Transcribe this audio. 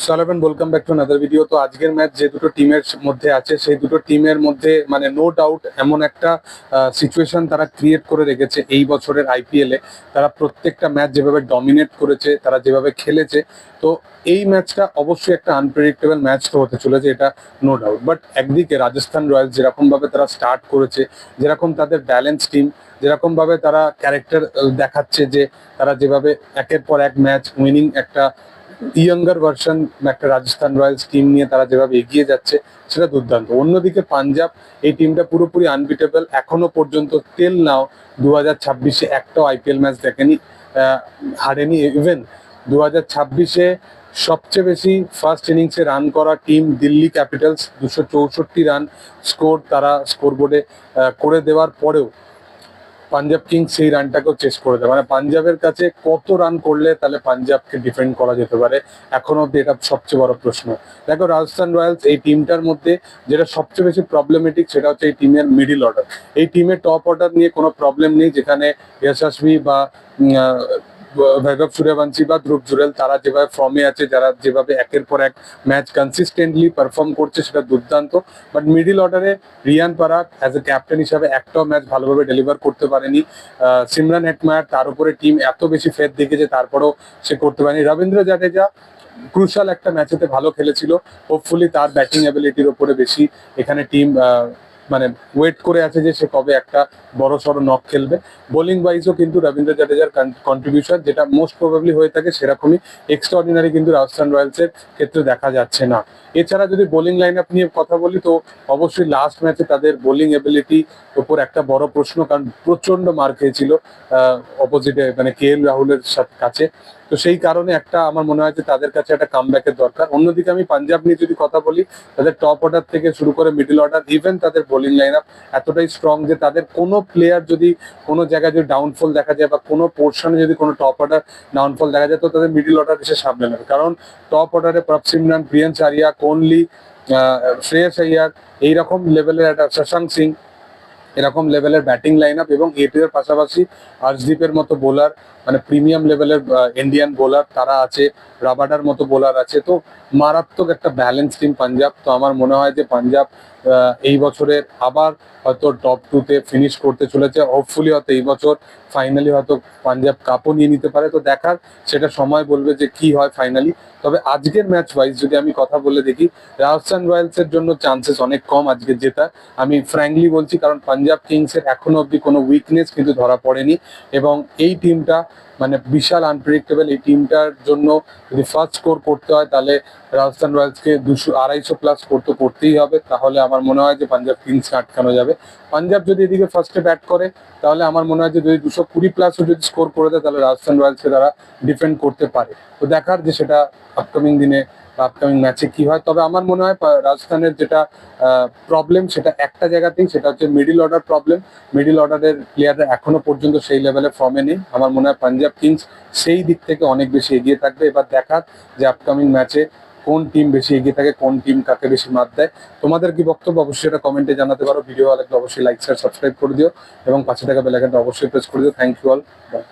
সালাম and welcome back to another video. তো আজকের ম্যাচ যে দুটো টিমের মধ্যে আছে সেই দুটো টিমের মধ্যে মানে নো ডাউট এমন একটা সিচুয়েশন তারা ক্রিয়েট করে রেখেছে এই বছরের আইপিএল এ। তারা প্রত্যেকটা ম্যাচ যেভাবে ডমিনেট করেছে, তারা যেভাবে খেলেছে, তো এই ম্যাচটা অবশ্যই একটা আনপ্রেডিক্টেবল ম্যাচ তো হতে চলেছে, এটা নো ডাউট। বাট একদিকে রাজস্থান রয়্যালস যেরকম ভাবে তারা স্টার্ট করেছে, যেরকম তাদের ব্যালেন্স টিম, যেরকম ভাবে তারা ক্যারেক্টার দেখাচ্ছে, যে তারা যেভাবে একের পর এক ম্যাচ উইনিং একটা ইয়ঙ্গার ভার্সন একটা রাজস্থান রয়্যালস টিম নিয়ে তারা যেভাবে এগিয়ে যাচ্ছে, সেটা দুর্দান্ত। অন্যদিকে পাঞ্জাব, এই টিমটা পুরোপুরি আনবিটেবল, এখনো পর্যন্ত টিল নাও 2026-এ একটাও আইপিএল ম্যাচ দেখেনি, হারেনি। ইভেন 2026-এ সবচেয়ে বেশি ফার্স্ট ইনিংসে রান করা team Delhi Capitals, 264 run score তারা স্কোর বোর্ডে করে দেওয়ার পরেও পাঞ্জাব কিংস সেই রানটাকেও চেস করে দেয়। মানে পাঞ্জাবের কাছে কত রান করলে তাহলে পাঞ্জাবকে ডিফেন্ড করা যেতে পারে, এখন অব্দি এটা সবচেয়ে বড় প্রশ্ন। দেখো, রাজস্থান রয়্যালস এই টিমটার মধ্যে যেটা সবচেয়ে বেশি প্রবলেমেটিক, সেটা হচ্ছে এই টিমের মিডিল অর্ডার। এই টিমের টপ অর্ডার নিয়ে কোনো প্রবলেম নেই, যেখানে যশস্বী বা বৈভব সূর্যবংশী বা ধ্রুব জুরেল তারা যেভাবে ফর্মে আছে, যারা যেভাবে একের পর এক ম্যাচ কনসিস্টেন্টলি পারফর্ম করছে, সেটা দুর্দান্ত। বাট মিডিল অর্ডারে রিয়ান পরাগ অ্যাজ এ ক্যাপ্টেন হিসাবে একটাও ম্যাচ ভালোভাবে ডেলিভার করতে পারেনি। সিমরান হেটমায়ার, তার উপরে টিম এত বেশি ফেথ দেখেছে, তারপরেও সে করতে পারেনি। রবীন্দ্র জাডেজা ক্রুশাল একটা ম্যাচেতে ভালো খেলেছিল, হোপফুলি তার ব্যাটিং অ্যাবিলিটির উপরে বেশি এখানে টিম মানে ওয়েট করে আছে যে সে কবে একটা বড় সড়ো নক খেলবে। বোলিং ওয়াইজও কিন্তু রবীন্দ্র জাডেজার কন্ট্রিবিউশন যেটা মোস্ট প্রবাবলি হয়ে থাকে, সেরকমই এক্সট্রাঅর্ডিনারি কিন্তু রাজস্থান রয়্যালসের ক্ষেত্রে দেখা যাচ্ছে না। এছাড়া যদি বোলিং লাইন আপ নিয়ে কথা বলি, তো অবশ্যই লাস্ট ম্যাচে তাদের বোলিং এবিলিটি উপর একটা বড় প্রশ্ন, কারণ প্রচন্ড মার খেয়েছিল অপোজিটে, মানে কে এল রাহুলের কাছে। তো সেই কারণে একটা আমার মনে হয় যে তাদের কাছে একটা কামব্যাকের দরকার। অন্যদিকে আমি পাঞ্জাব নিয়ে যদি কথা বলি, তাদের টপ অর্ডার থেকে শুরু করে মিডল অর্ডার, ইভেন তাদের বোলিং লাইন আপ এতটাই স্ট্রং যে তাদের কোনো প্লেয়ার যদি কোনো জায়গায় যদি ডাউনফল দেখা যায় বা কোনো পোর্শনে যদি কোনো টপ অর্ডার ডাউনফল দেখা যায়, তো তাদের মিডল অর্ডার এসে সামনে নেবে। কারণ টপ অর্ডারে প্রভ সিমরান, প্রিয়ান্স আরিয়া, কোহলি, শ্রেয়স আইয়ার, এইরকম লেভেলের একটা শশাঙ্ক সিং, এরকম লেভেলের ব্যাটিং লাইন আপ, এবং এটির পাশাপাশি আর্শদীপের মতো বোলার, মানে প্রিমিয়াম লেভেলের ইন্ডিয়ান বোলার তারা আছে, রাবাডার মতো বোলার আছে। তো মারাত্মক একটা ব্যালেন্স টিম পাঞ্জাব। তো আমার মনে হয় যে পাঞ্জাব এই বছরের আবার হয়তো টপ 2-তে ফিনিশ করতে চলেছে। হোপফুলি হয়তো এই বছর ফাইনালি হয়তো পাঞ্জাব কাপও নিয়ে নিতে পারে। তো দেখার, সেটা সময় বলবে যে কি হয় ফাইনালি। তবে আজকের ম্যাচ ওয়াইজ যদি আমি কথা বলে দেখি, রাজস্থান রয়্যালসের জন্য চান্সেস অনেক কম আজকে জেতার, আমি ফ্র্যাঙ্কলি বলছি। কারণ পাঞ্জাব কিংসের এখনো অব্দি কোনো উইকনেস কিন্তু ধরা পড়েনি, এবং এই টিমটা মানে বিশাল আনপ্রেডিক্টেবল। এই টিমটার জন্য যদি ফার্স্ট স্কোর করতে হয়, তাহলে রাজস্থান রয়্যালসকে 200-250 স্কোর তো করতেই হবে, তাহলে আমার মনে হয় যে পাঞ্জাব কিংসকে আটকানো যাবে। পাঞ্জাব যদি এদিকে ফার্স্টে ব্যাট করে, তাহলে আমার মনে হয় যে যদি 220+ যদি স্কোর করে দেয়, তাহলে রাজস্থান রয়্যালসকে তারা ডিফেন্ড করতে পারে। তো দেখার যে সেটা আপকামিং দিনে বা আপকামিং ম্যাচে কি হয়। তবে আমার মনে হয় রাজস্থানের যেটা প্রবলেম, সেটা একটা জায়গাতেই, সেটা হচ্ছে মিডিল অর্ডার প্রবলেম। মিডিল অর্ডারের প্লেয়াররা এখনো পর্যন্ত সেই লেভেলে ফর্মে নেই। আমার মনে হয় পাঞ্জাব কিংস সেই দিক থেকে অনেক বেশি এগিয়ে থাকবে। এবার দেখার যে আপকামিং ম্যাচে কোন টিম বেশি এগিয়ে থাকে, কোন টিম কাকে বেশি মাত দেয়। তোমাদের কি বক্তব্য অবশ্যই এটা কমেন্টে জানাতে পারো। ভিডিও ভালো লাগলে অবশ্যই লাইক শেয়ার সাবস্ক্রাইব করে দিও, এবং পাশে থাকা বেল আইকনটা অবশ্যই প্রেস করে দিও। Thank you all, by.